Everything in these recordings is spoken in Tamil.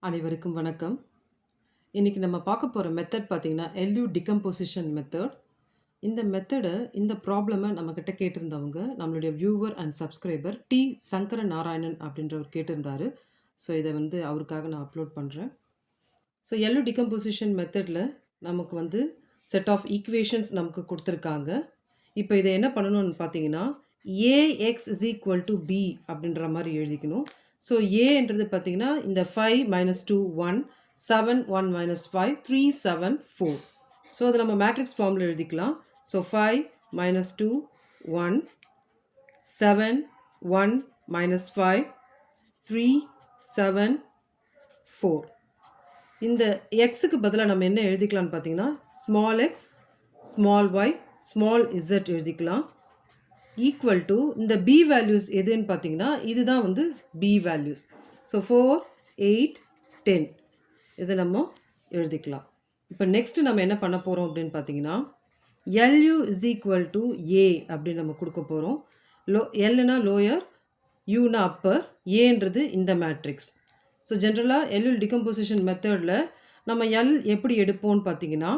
அனைவருக்கும் வணக்கம். இன்னைக்கு நம்ம பார்க்க போற மெத்தட் பார்த்தீங்கன்னா, எல்யூ டிகம்போசிஷன் மெத்தட். இந்த ப்ராப்ளம நம்மகிட்ட கேட்டிருந்தவங்க, நம்மளுடைய viewer and subscriber Sankara Narayanan அப்படின்றவர் கேட்டிருந்தாரு. ஸோ இத அவருக்காக நான் அப்லோட் பண்றேன். ஸோ எல்யூ டிகம்போசிஷன் மெத்தட்ல நமக்கு செட் ஆஃப் ஈக்குவேஷன்ஸ் நமக்கு குடுத்துருக்காங்க. இப்போ இத என்ன பண்ணணும்னு பார்த்தீங்கன்னா, Ax = B அப்படின்ற மாரி எழுதிக்கணும். ஸோ ஏன்றது பார்த்தீங்கன்னா, இந்த 5 - 2 1 7 1 - 5 3 7 4. ஸோ அத நம்ம மேட்ரிக்ஸ் ஃபார்ம்ல எழுதிக்கலாம். ஸோ 5 - 2 1 7 1 - 5 3 7 4. இந்த xக்கு பதிலா நம்ம என்ன எழுதிக்கலாம்னு பார்த்தீங்கன்னா, small x, small y, small z எழுதிக்கலாம். ஈக்குவல் டு இந்த b வேல்யூஸ் எதுன்னு பார்த்தீங்கன்னா, இதுதான் b வேல்யூஸ். ஸோ 4 8 10 இதை நம்ம எழுதிக்கலாம். இப்போ நெக்ஸ்ட் நம்ம என்ன பண்ண போகிறோம் அப்படின்னு பார்த்தீங்கன்னா, LU = A அப்படின்னு நம்ம கொடுக்க போகிறோம். Lனா லோயர், Uனா அப்பர், ஏன்றது இந்த மேட்ரிக்ஸ். ஸோ ஜென்ரலாக LU டிகம்போசிஷன் மெத்தடில் நம்ம L எப்படி எடுப்போம்னு பார்த்தீங்கன்னா,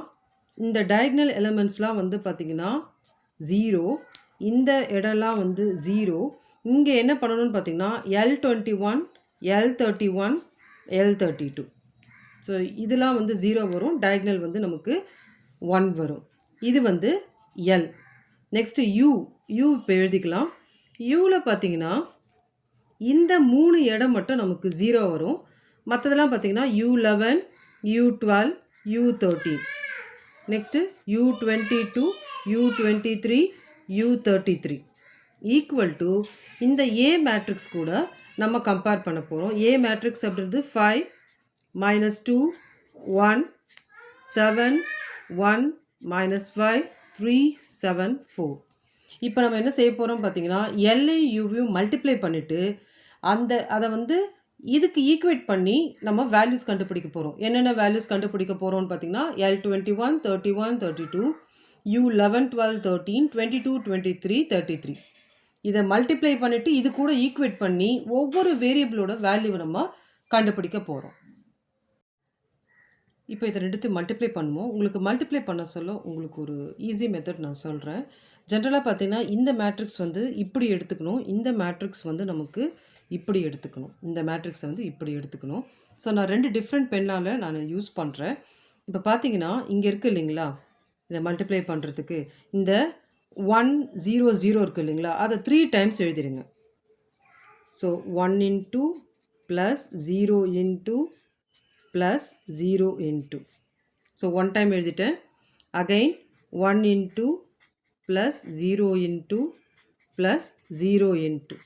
இந்த டயக்னல் எலமெண்ட்ஸ்லாம் பார்த்தீங்கன்னா 0, இந்த இடம்லாம் 0. இங்கே என்ன பண்ணணும்னு பார்த்தீங்கன்னா, L21 L31 L32. ஸோ இதெல்லாம் 0 வரும், டயக்னல் நமக்கு 1 வரும். இது L. நெக்ஸ்ட்டு U இப்போ எழுதிக்கலாம். யூவில் பார்த்தீங்கன்னா, இந்த 3 இடம் மட்டும் நமக்கு 0 வரும். மற்றதெல்லாம் பார்த்தீங்கன்னா U11 U12 U13. Next U22 U23 U33 equal to இந்த A மேட்ரிக்ஸ் கூட நம்ம கம்பேர் பண்ண போகிறோம். A மேட்ரிக்ஸ் அப்படின்றது 5 - 2 1 7 1 - 5 3 7 4. இப்போ நம்ம என்ன செய்ய போகிறோம் பார்த்தீங்கன்னா, எல்லையும் யூவையும் மல்டிப்ளை பண்ணிவிட்டு அதை இதுக்கு ஈக்குவேட் பண்ணி நம்ம வேல்யூஸ் கண்டுபிடிக்க போகிறோம். என்னென்ன வேல்யூஸ் கண்டுபிடிக்க போகிறோம்னு பார்த்தீங்கன்னா, L21 31 32 U11 12 13 22 23 33. இதை மல்டிப்ளை பண்ணிவிட்டு இது கூட ஈக்குவேட் பண்ணி ஒவ்வொரு வேரியபிளோட வேல்யூவை நம்ம கண்டுபிடிக்க போகிறோம். இப்போ இதை ரெண்டுத்தையும் மல்டிப்ளை பண்ணுவோம். உங்களுக்கு மல்டிப்ளை பண்ண சொல்ல உங்களுக்கு ஒரு ஈஸி மெத்தட் நான் சொல்கிறேன். ஜென்ரலாக பார்த்தீங்கன்னா, இந்த மேட்ரிக்ஸ் இப்படி எடுத்துக்கணும், இந்த மேட்ரிக்ஸ் நமக்கு இப்படி எடுத்துக்கணும், இந்த மேட்ரிக்ஸை இப்படி எடுத்துக்கணும். ஸோ நான் 2 டிஃப்ரெண்ட் பென்னால் நான் யூஸ் பண்ணுறேன். இப்போ பார்த்தீங்கன்னா, இங்கே இருக்குது இல்லைங்களா, இதை மல்டிப்ளை பண்ணுறதுக்கு இந்த 1 0 0 இருக்குது இல்லைங்களா, அதை 3 டைம்ஸ் எழுதிடுங்க. ஸோ 1 × +0 × +0 × ஸோ 1 டைம் எழுதிட்டேன். அகைன் 1 × +0 × +0 ×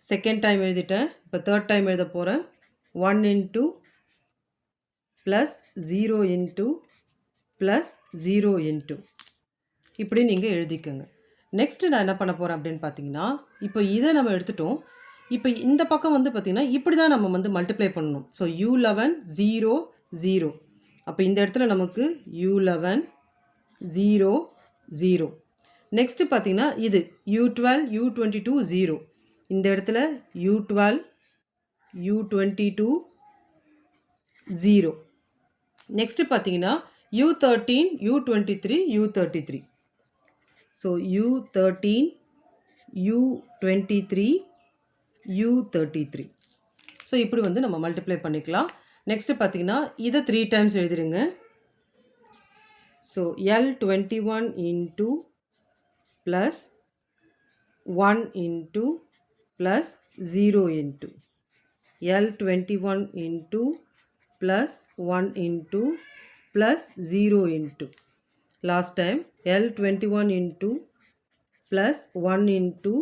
செகண்ட் டைம் எழுதிட்டேன். இப்போ தேர்ட் டைம் எழுத போகிறேன். 1 × +0 × +0 × இப்படி நீங்கள் எழுதிக்கோங்க. நெக்ஸ்ட்டு நான் என்ன பண்ண போகிறேன் அப்படின்னு பார்த்தீங்கன்னா, இப்போ இதை நம்ம எடுத்துட்டோம். இப்போ இந்த பக்கம் பார்த்தீங்கன்னா, இப்படி தான் நம்ம மல்டிப்ளை பண்ணணும். So U11 0 0. அப்போ இந்த இடத்துல நமக்கு U11 0 0. நெக்ஸ்ட்டு பார்த்தீங்கன்னா, இது U12 U22 0. இந்த இடத்துல U12 U22 0. நெக்ஸ்ட்டு பார்த்தீங்கன்னா, U13 U23 U33. So U13 U23 U33. So இப்படி நம்ம மல்டிப்ளை பண்ணிக்கலாம். நெக்ஸ்ட்டு பார்த்தீங்கன்னா, இதை 3 டைம்ஸ் எழுதிடுங்க. So L21 × +1 × +0 × L21 × +1 × +0 × last time L21 × +1 ×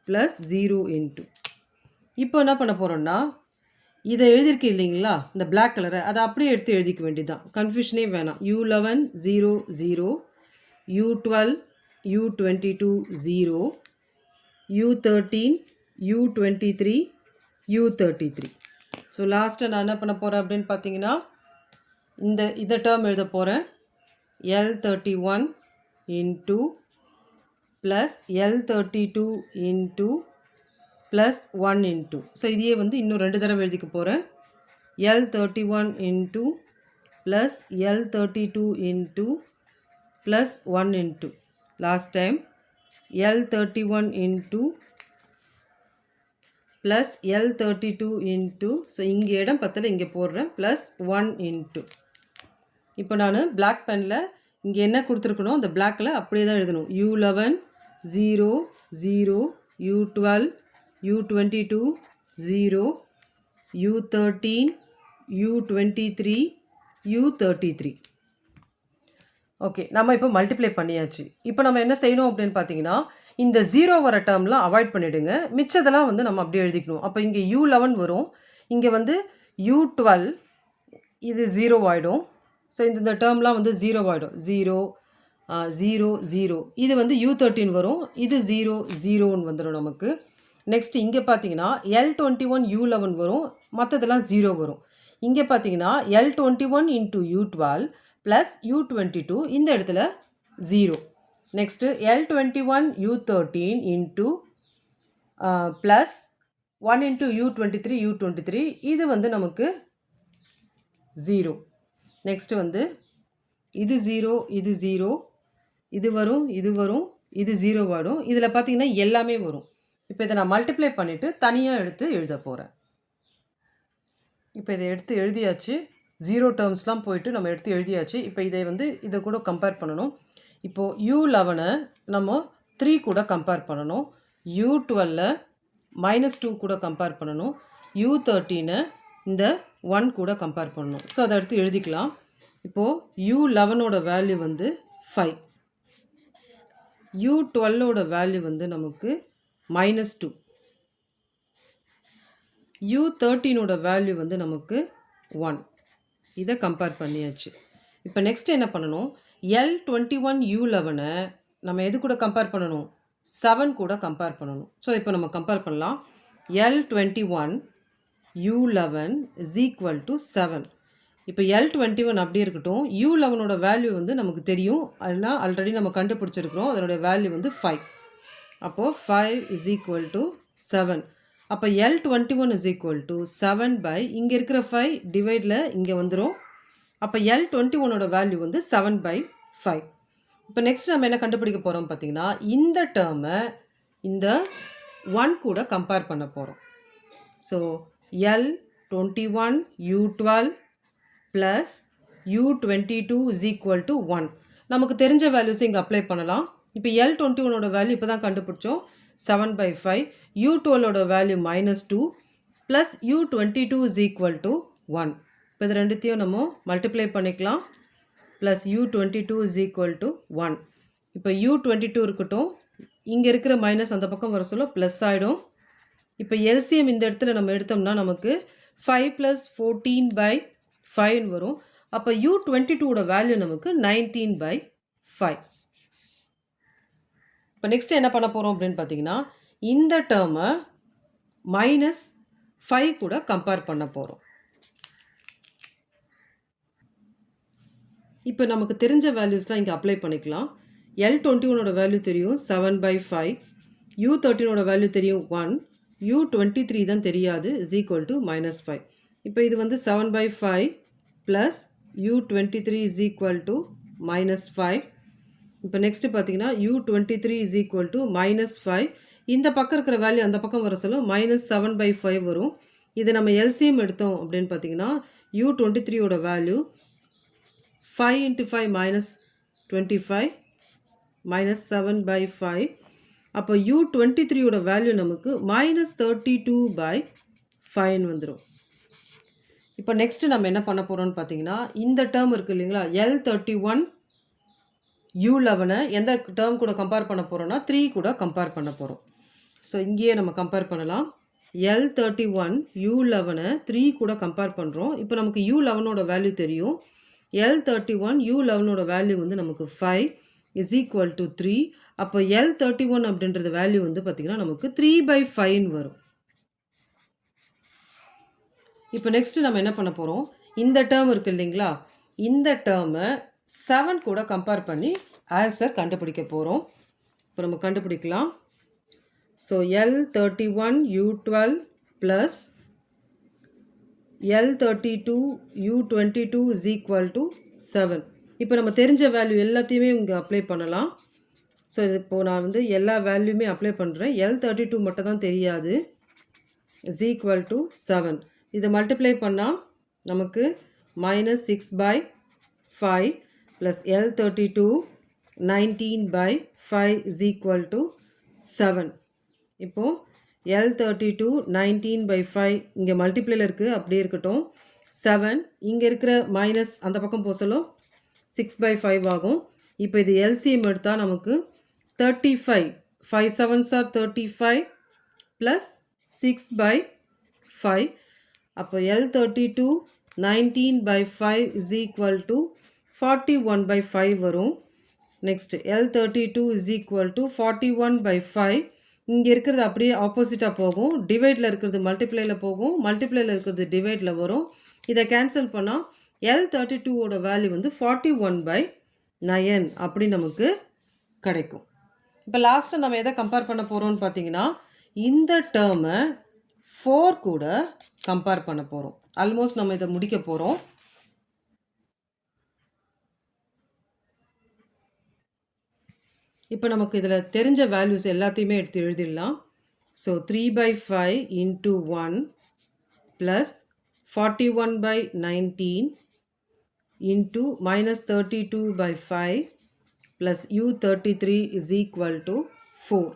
+0 × இப்போ என்ன பண்ண போகிறோம்னா, இதை எழுதியிருக்கு இல்லைங்களா, இந்த பிளாக் கலரை அதை அப்படியே எடுத்து எழுதிக்க வேண்டியதுதான், கன்ஃபியூஷனே வேணாம். U11 0 0 U12 U22 0 U13 U23 U33. So லாஸ்ட்டாக நான் என்ன பண்ண போகிறேன் அப்படின்னு பார்த்தீங்கன்னா, இதை டேர்ம் எழுத போகிறேன். L31 × +L32 × +1 × ஸோ இதையே இன்னும் 2 தடவை எழுதிக்க போகிறேன். L31 into plus L32 into plus 1 into last time L31 into plus L32 into so இங்கே இடம் பத்தல இங்கே போடுறேன் plus 1 into இப்போ நான் black penல இங்கே என்ன கொடுத்துருக்கணும் அந்த blackல அப்படியே தான் எழுதணும் U11 0 0 U12 U22 0 U13 U23 U33 okay நம்ம இப்போ மல்டிப்ளை பண்ணியாச்சு. இப்போ நம்ம என்ன செய்யணும் அப்படின்னு பார்த்தீங்கன்னா இந்த 0 வர டேர்ம்லாம் அவாய்ட் பண்ணிவிடுங்க. மிச்சதெல்லாம் வந்து நம்ம அப்படியே எழுதிக்கணும். அப்போ இங்கே U11 வரும், இங்கே வந்து U12 இது 0 ஆகிடும். ஸோ இந்த டேர்ம்லாம் வந்து 0 ஆகிடும். 0 0 0 இது வந்து U13 வரும், இது 0 0ன்னு வந்துடும் நமக்கு. நெக்ஸ்ட் இங்கே பார்த்தீங்கன்னா L21 U11 வரும், மற்றதெல்லாம் 0 வரும். இங்கே பார்த்தீங்கன்னா L21 into U12 plus U22 இந்த இடத்துல 0. Next L21 U13 into plus 1 into U23 இது வந்து நமக்கு 0. நெக்ஸ்ட்டு வந்து இது 0 இது 0 இது வரும் இது வரும் இது 0 ஆகிடும். இதில் பார்த்தீங்கன்னா எல்லாமே வரும். இப்போ இதை நான் மல்டிப்ளை பண்ணிவிட்டு தனியாக எடுத்து எழுத போகிறேன். இப்போ இதை எடுத்து எழுதியாச்சு. 0 டேர்ம்ஸ்லாம் போயிட்டு நம்ம எடுத்து எழுதியாச்சு. இப்போ இதை கூட கம்பேர் பண்ணணும். இப்போது U11 நம்ம 3 கூட கம்பேர் பண்ணணும், U12 -2 கூட கம்பேர் பண்ணணும், U13 இந்த 1 கூட கம்பேர் பண்ணணும். ஸோ அதை எடுத்து எழுதிக்கலாம். இப்போது U11ஓட வேல்யூ வந்து 5, U12ஓட வேல்யூ வந்து நமக்கு -2, U13ஓட வேல்யூ வந்து நமக்கு 1. இதை கம்பேர் பண்ணியாச்சு. இப்போ நெக்ஸ்ட் என்ன பண்ணணும், L21 U11 நம்ம எது கூட கம்பேர் பண்ணணும், 7 கூட கம்பேர் பண்ணணும். ஸோ இப்போ நம்ம கம்பேர் பண்ணலாம். L21 U11 is equal to 7. இப்போ L21 அப்படி இருக்கட்டும், U11ஓட வேல்யூ வந்து நமக்கு தெரியும், அதனால் ஆல்ரெடி நம்ம கண்டுபிடிச்சிருக்கிறோம், அதனுடைய வேல்யூ வந்து 5. அப்போது 5 is equal to 7. அப்போ L21 is equal to 7 by இங்கே இருக்கிற 5 டிவைடில் இங்கே வந்துடும். அப்போ L21ஓட வேல்யூ வந்து 7 by 5. இப்போ நெக்ஸ்ட் நம்ம என்ன கண்டுபிடிக்க போகிறோம் பார்த்தீங்கன்னா, இந்த டேர்மை இந்த 1 கூட கம்பேர் பண்ண போகிறோம். So L21 U12 plus U22 is equal to 1. நமக்கு தெரிஞ்ச வேல்யூஸ் இங்கே அப்ளை பண்ணலாம். இப்போ L21ஓட வேல்யூ இப்போ தான் கண்டுபிடிச்சோம், 7 by 5. U12ஓட value -2 plus U22 is equal to 1. இப்போ இது ரெண்டுத்தையும் நம்ம மல்டிப்ளை பண்ணிக்கலாம். plus U22 is equal to 1. இப்போ U22 இருக்கட்டும், இங்கே இருக்கிற மைனஸ் அந்த பக்கம் வர சொல்ல ப்ளஸ் ஆகிடும். இப்போ எல்சிஎம் இந்த இடத்துல நம்ம எடுத்தோம்னா நமக்கு 5 + 14 by 5 வரும். அப்போ U22ஓட வேல்யூ நமக்கு 19 by 5. இப்போ நெக்ஸ்ட் என்ன பண்ண போகிறோம் அப்படின்னு பார்த்தீங்கன்னா, இந்த டேர்மை -5 கூட கம்பேர் பண்ண போகிறோம். இப்போ நமக்கு தெரிஞ்ச வேல்யூஸ்லாம் இங்கே அப்ளை பண்ணிக்கலாம். L21ஓட வேல்யூ தெரியும் 7 by 5, U13ஓட வேல்யூ தெரியும் 1, U23 தான் தெரியாது is equal to -5. இப்போ இது வந்து 7 by 5 plus U23 is equal to -5. இப்போ நெக்ஸ்ட் பார்த்தீங்கன்னா U23 is equal to -5. இந்த பக்கம் இருக்கிற வேல்யூ அந்த பக்கம் வர சொல்ல -7 by 5 வரும். இது நம்ம எல்சிஎம் எடுத்தோம் அப்படின்னு பார்த்தீங்கன்னா U23ஓட வேல்யூ 5 into 5 -25 -7 by 5. அப்போ U23ஓட வேல்யூ நமக்கு -32 by 5 வந்துடும். இப்போ நெக்ஸ்ட்டு நம்ம என்ன பண்ண போகிறோம்னு பார்த்தீங்கன்னா, இந்த டேர்ம் இருக்குது இல்லைங்களா, L31 U11 எந்த டேர்ம் கூட கம்பேர் பண்ண போகிறோம்னா 3 கூட கம்பேர் பண்ண போகிறோம். ஸோ இங்கேயே நம்ம கம்பேர் பண்ணலாம். L31 U11 3 கூட கம்பேர் பண்ணுறோம். இப்போ நமக்கு U11ஓட வேல்யூ தெரியும். L31 U11ஓட வேல்யூ வந்து நமக்கு 5 is equal to 3. அப்போ L31 அப்படின்றது வேல்யூ வந்து பார்த்திங்கன்னா நமக்கு 3 by 5 வரும். இப்போ நெக்ஸ்ட் நம்ம என்ன பண்ண போகிறோம், இந்த டேர்ம் இருக்குது இல்லைங்களா, இந்த டேர்மை 7 கூட கம்பேர் பண்ணி ஆன்சர் கண்டுபிடிக்க போகிறோம். இப்போ நம்ம கண்டுபிடிக்கலாம். So L31 U12 plus L32 U22 is equal to 7. இப்போ நம்ம தெரிஞ்ச வேல்யூ எல்லாத்தையுமே இங்கே அப்ளை பண்ணலாம். ஸோ இப்போது நான் வந்து எல்லா வேல்யூமே அப்ளை பண்ணுறேன். L32 மட்டும் தான் தெரியாது. is equal to 7. இதை மல்டிப்ளை பண்ணால் நமக்கு -6/5 plus L32 19/5 is equal to 7. இப்போது L32 19/5 இங்கே மல்டிப்ளையில் இருக்குது, அப்படியே இருக்கட்டும். 7 இங்கே இருக்கிற மைனஸ் அந்த பக்கம் போக சொல்ல 6/5 ஆகும். இப்போ இது எல்சிஎம் எடுத்தால் நமக்கு 35, 5 7s are 35 ப்ளஸ் 6/5. அப்போ L32 19/5 is equal to 41/5 வரும். Next L32 is equal to 41/5. இங்கே இருக்கிறது அப்படியே ஆப்போசிட்டாக போகும். டிவைடில் இருக்கிறது மல்டிப்ளையில் போகும், மல்டிப்ளையில் இருக்கிறது டிவைடில் வரும். இதை கேன்சல் பண்ணால் L32ஓட வேல்யூ வந்து 41/9 அப்படி நமக்கு கிடைக்கும். இப்போ லாஸ்ட்டாக நம்ம எதை கம்பேர் பண்ண போகிறோம்னு பார்த்தீங்கன்னா இந்த டேர்மை 4 கூட கம்பேர் பண்ண போகிறோம். ஆல்மோஸ்ட் நம்ம இதை முடிக்க போகிறோம். இப்போ நமக்கு இதில் தெரிஞ்ச வேல்யூஸ் எல்லாத்தையுமே எடுத்து எழுதிடலாம். So 3/5 into 1 plus 41/19 into -32/5 plus U33 is equal to 4.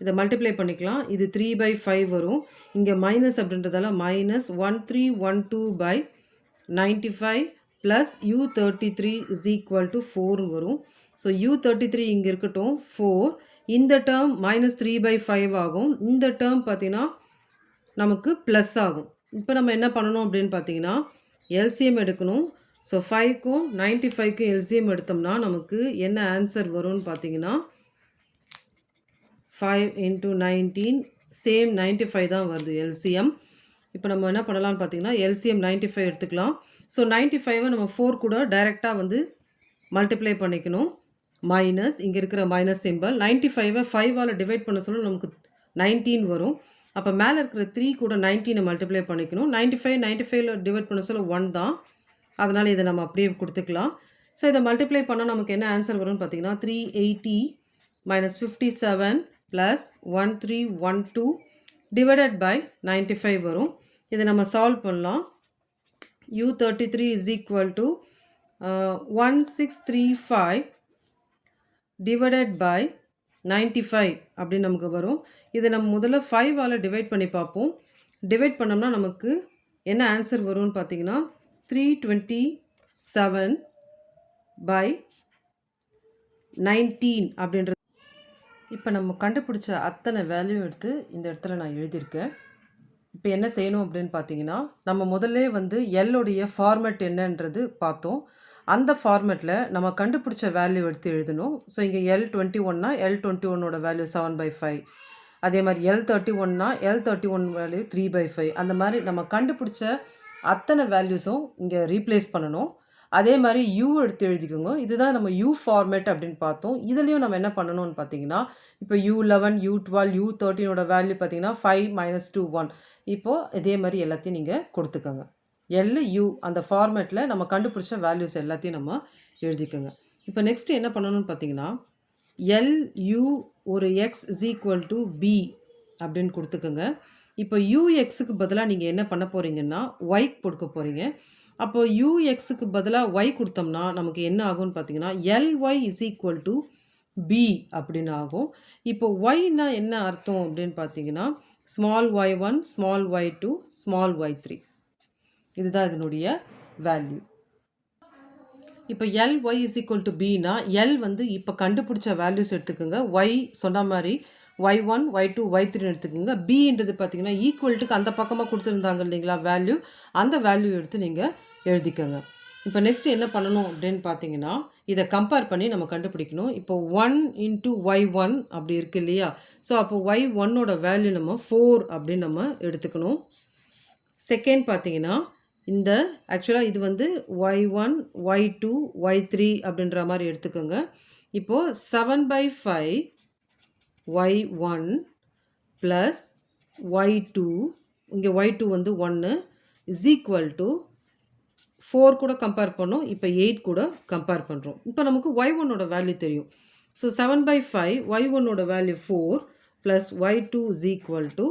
இதை மல்டிப்ளை பண்ணிக்கலாம். இது 3/5 வரும். இங்கே மைனஸ் அப்படின்றதால -1312/95 plus U33 is equal to 4 வரும். ஸோ U33 இங்கே இருக்கட்டும், 4. இந்த டேர்ம் -3/5 ஆகும். இந்த டேர்ம் பார்த்தீங்கன்னா நமக்கு ப்ளஸ் ஆகும். இப்போ நம்ம என்ன பண்ணணும் அப்படின்னு பார்த்தீங்கன்னா எல்சிஎம் எடுக்கணும். ஸோ 5க்கும் 95க்கும் எல்சிஎம் எடுத்தோம்னா நமக்கு என்ன ஆன்சர் வரும்னு பார்த்தீங்கன்னா 5 into 19 சேம் 95 தான் வருது எல்சிஎம். இப்போ நம்ம என்ன பண்ணலாம்னு பார்த்தீங்கன்னா எல்சிஎம் 95 எடுத்துக்கலாம். ஸோ 95 நம்ம 4 கூட டைரெக்டாக வந்து மல்டிப்ளை பண்ணிக்கணும். மைனஸ் இங்கே இருக்கிற மைனஸ் சிம்பிள் 95 5ஆல் டிவைட் பண்ண சொல்ல நமக்கு 19 வரும். அப்போ மேலே இருக்கிற 3 கூட 19 மல்டிப்ளை பண்ணிக்கணும். 95 டிவைட் பண்ண சொல்ல 1 தான். அதனால் இதை நம்ம அப்படியே கொடுத்துக்கலாம். ஸோ இதை மல்டிப்ளை பண்ணால் நமக்கு என்ன ஆன்சர் வரும்னு பார்த்தீங்கன்னா 380 -57 + 1312 டிவைடட் பை 95 வரும். இதை நம்ம சால்வ் பண்ணலாம். U33 is equal to 1635 divided by 95 அப்படின்னு நமக்கு வரும். இதை நம்ம முதல்ல 5ஆல் டிவைட் பண்ணி பார்ப்போம். டிவைட் பண்ணோம்னா நமக்கு என்ன ஆன்சர் வரும்னு பார்த்தீங்கன்னா 327/19 அப்படின்றது. இப்போ நம்ம கண்டுபிடிச்ச அத்தனை வேல்யூ எடுத்து இந்த இடத்துல நான் எழுதியிருக்கேன். இப்போ என்ன செய்யணும் அப்படின்னு பார்த்தீங்கன்னா நம்ம முதல்ல வந்து எல்லுடைய ஃபார்மேட் என்னன்றது பார்த்தோம். அந்த ஃபார்மேட்டில் நம்ம கண்டுபிடிச்ச வேல்யூ எடுத்து எழுதணும். ஸோ இங்கே L21னா L21ஓட வேல்யூ 7/5. அதே மாதிரி L31னா L31 வேல்யூ 3/5. அந்த மாதிரி நம்ம கண்டுபிடிச்ச அத்தனை வேல்யூஸும் இங்கே ரீப்ளேஸ் பண்ணணும். அதே மாதிரி U எடுத்து எழுதிக்கோங்க. இதுதான் நம்ம U ஃபார்மேட் அப்படின்னு பார்த்தோம். இதுலேயும் நம்ம என்ன பண்ணணும்னு பார்த்தீங்கன்னா இப்போ U11 U12 U13ஓட வேல்யூ பார்த்தீங்கன்னா 5 - 2 1. இப்போது இதே மாதிரி எல்லாத்தையும் நீங்கள் கொடுத்துக்கோங்க. LU அந்த ஃபார்மேட்டில் நம்ம கண்டுபிடிச்ச வேல்யூஸ் எல்லாத்தையும் நம்ம எழுதிக்கோங்க. இப்போ நெக்ஸ்ட் என்ன பண்ணணும்னு பார்த்தீங்கன்னா LU ஒரு x is equal to B அப்படின்னு கொடுத்துக்கோங்க. இப்போ UXக்கு பதிலாக நீங்கள் என்ன பண்ண போகிறீங்கன்னா y கொடுக்க போகிறீங்க. அப்போ UXக்கு பதிலாக y கொடுத்தோம்னா நமக்கு என்ன ஆகும்னு பார்த்தீங்கன்னா LY is equal to B அப்படின்னு ஆகும். இப்போ yனா என்ன அர்த்தம் அப்படின்னு பார்த்தீங்கன்னா small y1 small y2 small y3. இதுதான் இதனுடைய வேல்யூ. இப்போ LY is equal to Bனா L வந்து இப்போ கண்டுபிடிச்ச வேல்யூஸ் எடுத்துக்கோங்க. Y சொன்ன மாதிரி y1 y2 y3 எடுத்துக்கோங்க. Bன்றது பார்த்தீங்கன்னா ஈக்குவல்ட்டுக்கு அந்த பக்கமாக கொடுத்துருந்தாங்க இல்லைங்களா வேல்யூ, அந்த வேல்யூ எடுத்து நீங்கள் எழுதிக்கோங்க. இப்போ நெக்ஸ்ட் என்ன பண்ணணும் அப்படின்னு பார்த்தீங்கன்னா இதை கம்பேர் பண்ணி நம்ம கண்டுபிடிக்கணும். இப்போ 1 into y1 அப்படி இருக்கு இல்லையா. ஸோ அப்போ y1ஓட வேல்யூ நம்ம 4 அப்படின்னு நம்ம எடுத்துக்கணும். செகண்ட் பார்த்தீங்கன்னா இந்த ஆக்சுவலாக இது வந்து y1 y2 y3 அப்படின்ற மாதிரி எடுத்துக்கோங்க. இப்போது 7/5 y1 + y2, இங்கே y2 வந்து 1 இஸ் ஈக்குவல் டு 4 கூட கம்பேர் பண்ணோம். இப்போ 8 கூட கம்பேர் பண்ணுறோம். இப்போ நமக்கு y1ஓட வேல்யூ தெரியும். ஸோ 7/5 y1ஓட value 4 plus y2 is equal to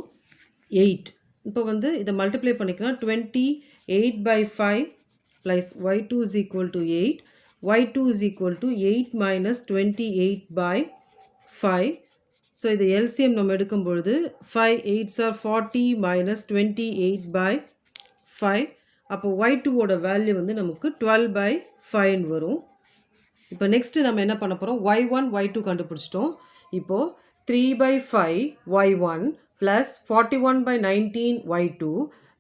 8. இப்போ வந்து இதை மல்டிப்ளை பண்ணிக்கலாம். 28/5 plus y2 is equal to 8. y2 is equal to 8 minus 28/5. So இது எல்சிஎம் நம்ம எடுக்கும் பொழுது 5 8s are 40 மைனஸ் 28/5. அப்போ y2ஓட வேல்யூ வந்து நமக்கு 12/5 வரும். இப்போ நெக்ஸ்ட்டு நம்ம என்ன பண்ண போகிறோம், y1 y2 கண்டுபிடிச்சிட்டோம். இப்போது 3/5 y1 plus 41/19 y2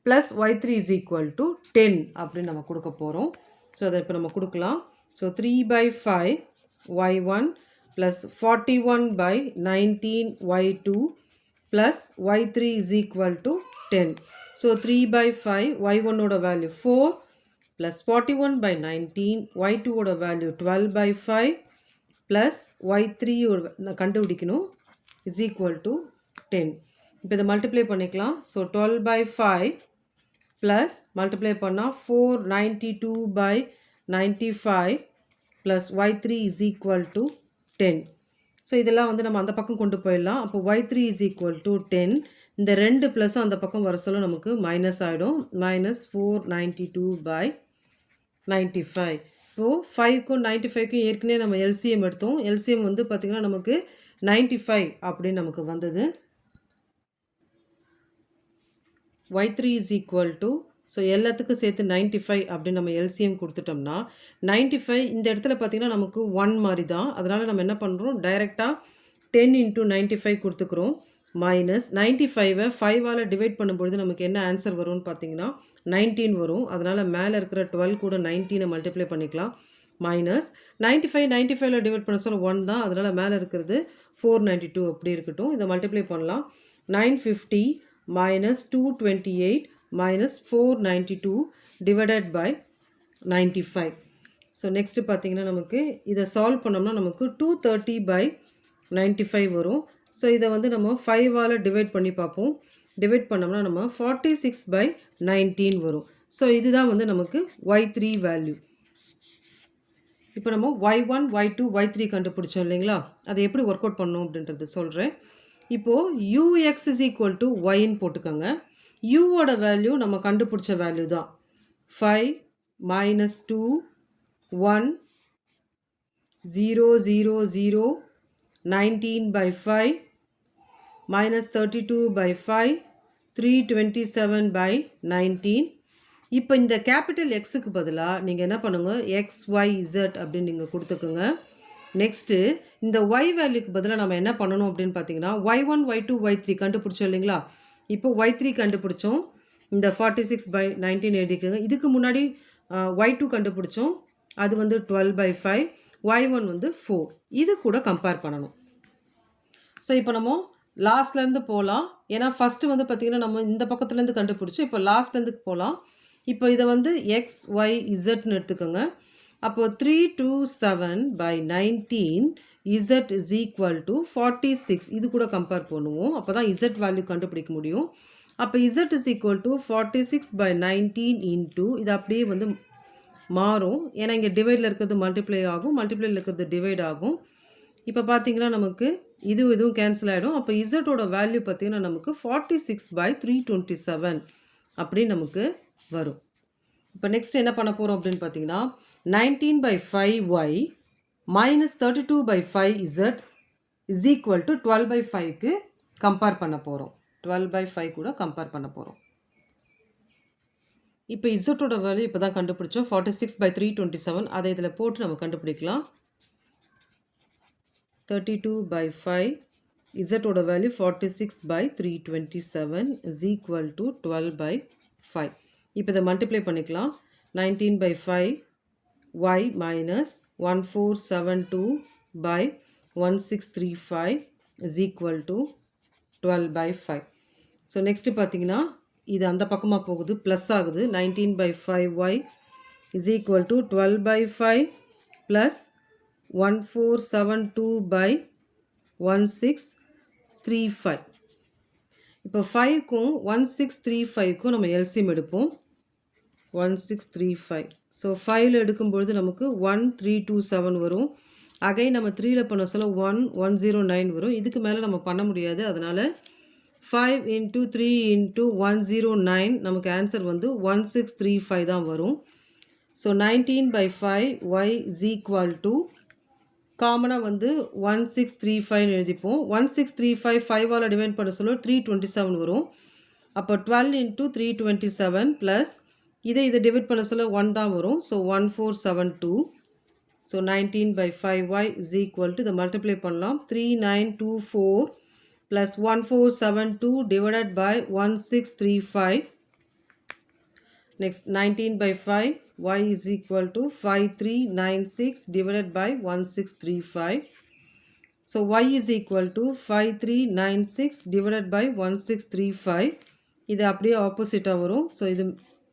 plus y3 is equal to 10 அப்படின்னு நம்ம கொடுக்க போகிறோம். ஸோ அதை இப்போ நம்ம கொடுக்கலாம். So 3/5 y1 plus 41/19 y2 plus y3 is equal to 10. So 3/5 y1ஓட வேல்யூ 4 ப்ளஸ் 41/19 y2ஓட வேல்யூ 12/5 ப்ளஸ் y3 கண்டுபிடிக்கணும் இஸ் ஈக்குவல் டு 10. இப்போ இதை மல்டிப்ளை பண்ணிக்கலாம். ஸோ 12/5 ப்ளஸ் மல்டிப்ளை பண்ணால் 492/95 plus y3 is equal to 10. So இதெல்லாம் வந்து நம்ம அந்த பக்கம் கொண்டு போயிடலாம். அப்போ y3 இஸ் ஈக்குவல் டு 10. இந்த ரெண்டு ப்ளஸும் அந்த பக்கம் வர சொல்ல நமக்கு மைனஸ் ஆகிடும். மைனஸ் 492/95. இப்போது 5க்கும் 95க்கும் ஏற்கனவே நம்ம எல்சிஎம் எடுத்தோம். எல்சிஎம் வந்து பார்த்திங்கன்னா நமக்கு 95 அப்படின்னு நமக்கு வந்தது. y3 is equal to, so எல்லாத்துக்கும் சேர்த்து 95 அப்படின்னு நம்ம எல்சிஎம் கொடுத்துட்டோம்னா 95 இந்த இடத்துல பார்த்திங்கன்னா நமக்கு 1 மாதிரி தான். அதனால் நம்ம என்ன பண்ணுறோம், டைரெக்டாக 10 × 95 கொடுத்துக்கிறோம். மைனஸ் 95ஐ 5ஆல் டிவைட் பண்ணும்பொழுது நமக்கு என்ன ஆன்சர் வரும்னு பார்த்தீங்கன்னா 19 வரும். அதனால் மேலே இருக்கிற 12 கூட 19ஐ மல்டிப்ளை பண்ணிக்கலாம். மைனஸ் 95 95ல் டிவைட் பண்ண சொல்ல 1 தான். அதனால் மேலே இருக்கிறது 492 அப்படி இருக்கட்டும். இதை மல்டிப்ளை பண்ணலாம். 950 minus 228 minus 492 divided by 95. So next பார்த்தீங்கன்னா நமக்கு இதை சால்வ் பண்ணோம்னா நமக்கு 230/95 வரும். ஸோ இதை வந்து நம்ம 5ஆல் டிவைட் பண்ணி பார்ப்போம். டிவைட் பண்ணோம்னா நம்ம 46/19 வரும். ஸோ இதுதான் வந்து நமக்கு y3 வேல்யூ. இப்போ நம்ம y1 y2 y3 கண்டுபிடிச்சோம் இல்லைங்களா, அதை எப்படி ஒர்க் அவுட் பண்ணணும் அப்படின்றது சொல்கிறேன். இப்போது ux இஸ் ஈக்குவல் டு yன்னு போட்டுக்கோங்க. யூவோட வேல்யூ நம்ம கண்டுபிடிச்ச வேல்யூ தான். 5 மைனஸ் 2 1 0 0 0 19/5 மைனஸ் 32/5 327/19. இப்போ இந்த கேபிட்டல் எக்ஸுக்கு பதிலாக நீங்கள் என்ன பண்ணுங்க, XYZ அப்படின்னு நீங்கள் கொடுத்துக்குங்க. நெக்ஸ்ட்டு இந்த y வேல்யூக்கு பதிலாக நம்ம என்ன பண்ணணும் அப்படின்னு பார்த்தீங்கன்னா y1 y2 y3 கண்டுபிடிச்சோம் இல்லைங்களா. இப்போ y3 கண்டுபிடிச்சோம், இந்த 46/19 எழுதிக்கோங்க. இதுக்கு முன்னாடி y2 கண்டுபிடிச்சோம், அது வந்து 12/5, y1 வந்து 4. இது கூட கம்பேர் பண்ணணும். ஸோ இப்போ நம்ம லாஸ்ட்லேருந்து போகலாம். ஏன்னா ஃபஸ்ட்டு வந்து பார்த்திங்கன்னா நம்ம இந்த பக்கத்துலேருந்து கண்டுபிடிச்சோம். இப்போ லாஸ்ட்லேருந்து போகலாம். இப்போ இதை வந்து XYZன்னு எடுத்துக்கோங்க. அப்போது 327/19 Z இஸ் ஈக்குவல் டு 46. இது கூட கம்பேர் பண்ணுவோம். அப்போ தான் Z வேல்யூ கண்டுபிடிக்க முடியும். அப்போ Z is equal to 46/19 into இது அப்படியே வந்து மாறும். ஏன்னா இங்கே டிவைடில் இருக்கிறது மல்டிப்ளை ஆகும், மல்டிப்ளையில் இருக்கிறது டிவைட் ஆகும். இப்போ பார்த்தீங்கன்னா நமக்கு இதுவும் கேன்சல் ஆகிடும். அப்போ இசட்டோட வேல்யூ பார்த்தீங்கன்னா நமக்கு 46/327 அப்படின்னு நமக்கு வரும். இப்போ நெக்ஸ்ட் என்ன பண்ண போகிறோம் அப்படின்னு பார்த்தீங்கன்னா 19/5y minus 32/5z is equal to 12/5க்கு கம்பேர் பண்ண போகிறோம். 12/5 கூட கம்பேர் பண்ண போகிறோம். இப்போ இசட்டோட வேல்யூ இப்போ தான் கண்டுபிடிச்சோம், 46/327. அதை இதில் போட்டு நம்ம கண்டுபிடிக்கலாம். 32/5 இசட்டோட வேல்யூ 46/327 இஸ் ஈக்குவல் டு 12/5. இப்போ இதை மல்டிப்ளை பண்ணிக்கலாம். 19/5 y minus 1472/1635 is equal to 12/5. So next பார்த்தீங்கன்னா இது அந்த பக்கமாக போகுது, ப்ளஸ் ஆகுது. 19/5y is equal to 12/5 plus 1472/1635. இப்போ 5க்கும் 1635க்கும் நம்ம எல்சிஎம் எடுப்போம். 1635. ஸோ 5ல் எடுக்கும்பொழுது நமக்கு 1327 வரும். அகைன் நம்ம 3ல பண்ண சொல்ல 1109 வரும். இதுக்கு மேலே நம்ம பண்ண முடியாது. அதனால் 5 into 3 into 109 நமக்கு ஆன்சர் வந்து 1635 தான் வரும். So 19/5 y is equal to காமனாக வந்து 1635 எழுதிப்போம். 1635 5ஆல் டிவைட் பண்ண சொல்ல 327 வரும். அப்போ 12 into 327 ப்ளஸ் இதை டிவைட் பண்ண சொல்ல 1 தான் வரும். So 1472. So 19/5y is equal to இதை மல்டிப்ளை பண்ணலாம். 3924 plus 1472 divided by 1635. Next 19/5 y is equal to 5396 divided by 1635. So y is equal to 5396 divided by 1635. இது அப்படியே ஆப்போசிட்டாக வரும். ஸோ இது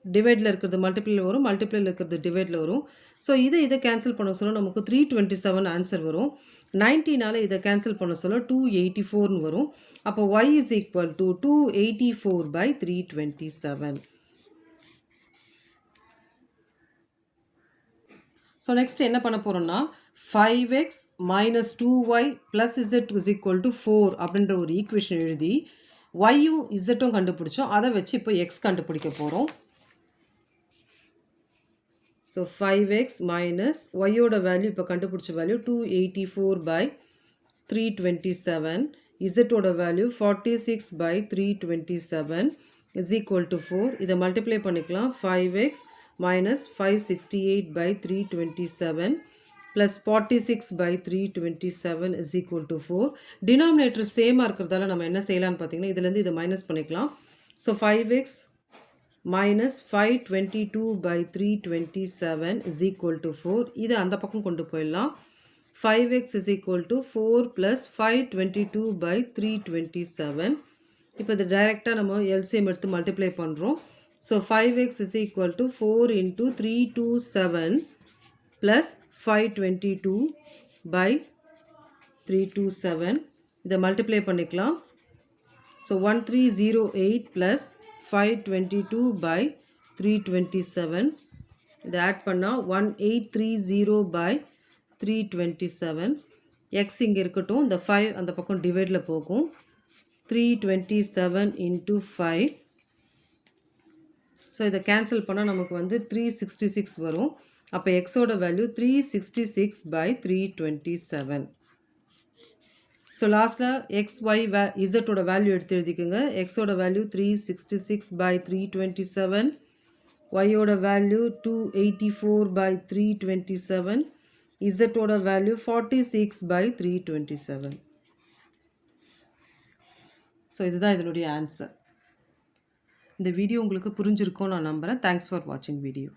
டிவைடில் இருக்கிறது மல்டிப்ளையில் வரும், மல்டிப்ளையில் இருக்கிறது டிவைடில் வரும். ஸோ இதை கேன்சல் பண்ண சொல்ல நமக்கு 327 ஆன்சர் வரும். 90னால் இதை கேன்சல் பண்ண சொல்ல 284ன்னு வரும். அப்போ y is equal to 284/327. So next என்ன பண்ண போகிறோம்னா 5x minus 2y plus z is equal to 4 அப்படின்ற ஒரு ஈக்குவேஷன் எழுதி yயும் zட்டும் கண்டுபிடிச்சோம். அதை வச்சு இப்போ x கண்டுபிடிக்க போகிறோம். ஸோ 5x minus yயோட வேல்யூ இப்போ கண்டுபிடிச்ச value 284/327, zோட value 46/327 is equal to 4. இதை மல்டிப்ளை பண்ணிக்கலாம். 5x minus 568/327 plus 46/327 is equal to 4. Denominator சேமாக இருக்கிறதால நம்ம என்ன செய்யலாம்னு பார்த்தீங்கன்னா இதுலேருந்து இதை மைனஸ் பண்ணிக்கலாம். So 5x minus 522/327 is equal to 4. இது அந்த பக்கம் கொண்டு போயிடலாம். 5x is equal to 4 plus 522/327. இப்போ இது டைரெக்டாக நம்ம எல்சிஎம் எடுத்து மல்டிப்ளை பண்ணுறோம். So 5x is equal to 4 into 327 plus 522/327. இதை மல்டிப்ளை பண்ணிக்கலாம். So 1308 plus 522/327. இதை ஆட் பண்ணால் 1830/327. எக்ஸ் இங்கே இருக்கட்டும். இந்த 5 அந்த பக்கம் டிவைடில் போகும். 327 into 5. ஸோ இதை கேன்சல் பண்ணால் நமக்கு வந்து 366 வரும். அப்போ எக்ஸோட வேல்யூ 366/327. ஸோ லாஸ்ட்டில் எக்ஸ் ஒய் இசட்டோட வேல்யூ எடுத்து எழுதிக்கோங்க. எக்ஸோட வேல்யூ 366/327, ஒய்யோட வேல்யூ 284/327, இசட்டோட வேல்யூ 46/327. ஸோ இதுதான் இதனுடைய ஆன்சர். இந்த வீடியோ உங்களுக்கு புரிஞ்சிருக்கும்னு நான் நம்புகிறேன். தேங்க்ஸ் ஃபார் வாட்சிங் வீடியோ.